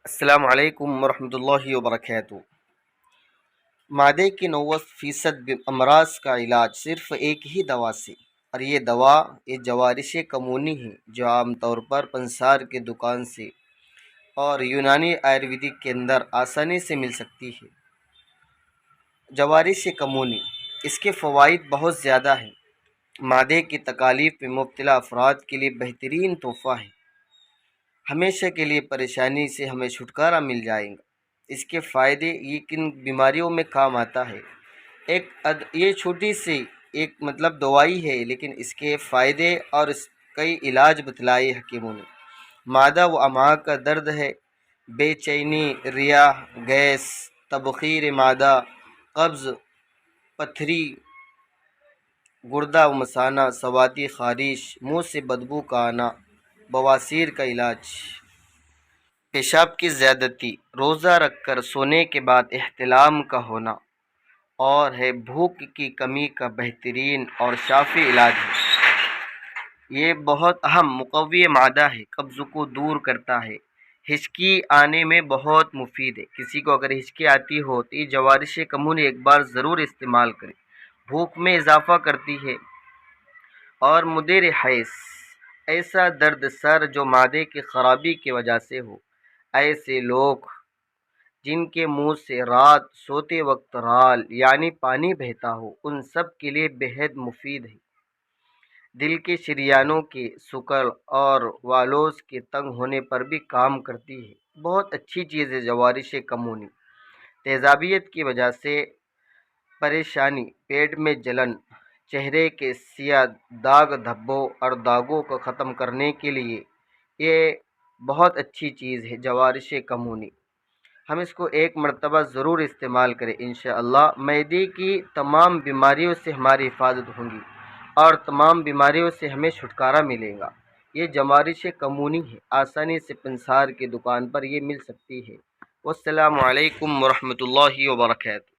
السلام علیکم ورحمۃ اللہ وبرکاتہ۔ معدے کے 90% امراض کا علاج صرف ایک ہی دوا سے، اور یہ دوا جوارش کمونی ہے جو عام طور پر پنسار کے دکان سے اور یونانی آیورویدک کے اندر آسانی سے مل سکتی ہے۔ جوارش کمونی، اس کے فوائد بہت زیادہ ہیں۔ معدے کی تکالیف میں مبتلا افراد کے لیے بہترین تحفہ ہے۔ ہمیشہ کے لیے پریشانی سے ہمیں چھٹکارا مل جائے گا۔ اس کے فائدے، یہ کن بیماریوں میں کام آتا ہے۔ یہ چھوٹی سی دوائی ہے، لیکن اس کے فائدے اور اس کئی علاج بتلائے حکیموں نے۔ معدہ و امعاء کا درد ہے، بے چینی، ریا، گیس، تبخیر معدہ، قبض، پتھری، گردہ و مثانہ، سوادی خارش، منہ سے بدبو کا آنا، بواسیر کا علاج، پیشاب کی زیادتی، روزہ رکھ کر سونے کے بعد احتلام کا ہونا، اور ہے بھوک کی کمی کا بہترین اور شافی علاج ہے۔ یہ بہت اہم مقوی معدہ ہے، قبض کو دور کرتا ہے، ہچکی آنے میں بہت مفید ہے۔ کسی کو اگر ہچکی آتی ہو تو یہ جوارش کمونی ایک بار ضرور استعمال کریں۔ بھوک میں اضافہ کرتی ہے اور مدیر حیض، ایسا درد سر جو معدے کی خرابی کی وجہ سے ہو، ایسے لوگ جن کے منہ سے رات سوتے وقت رال یعنی پانی بہتا ہو، ان سب کے لیے بہت مفید ہے۔ دل کے شریانوں کے سکڑ اور والوز کے تنگ ہونے پر بھی کام کرتی ہے۔ بہت اچھی چیز ہے جوارش کمونی۔ تیزابیت کی وجہ سے پریشانی، پیٹ میں جلن، چہرے کے سیاہ داغ دھبوں اور داغوں کو ختم کرنے کے لیے یہ بہت اچھی چیز ہے جوارش کمونی۔ ہم اس کو ایک مرتبہ ضرور استعمال کریں، انشاءاللہ معدے کی تمام بیماریوں سے ہماری حفاظت ہوں گی اور تمام بیماریوں سے ہمیں چھٹکارا ملے گا۔ یہ جوارش کمونی ہے، آسانی سے پنسار کی دکان پر یہ مل سکتی ہے۔ والسلام علیکم ورحمۃ اللہ وبرکاتہ۔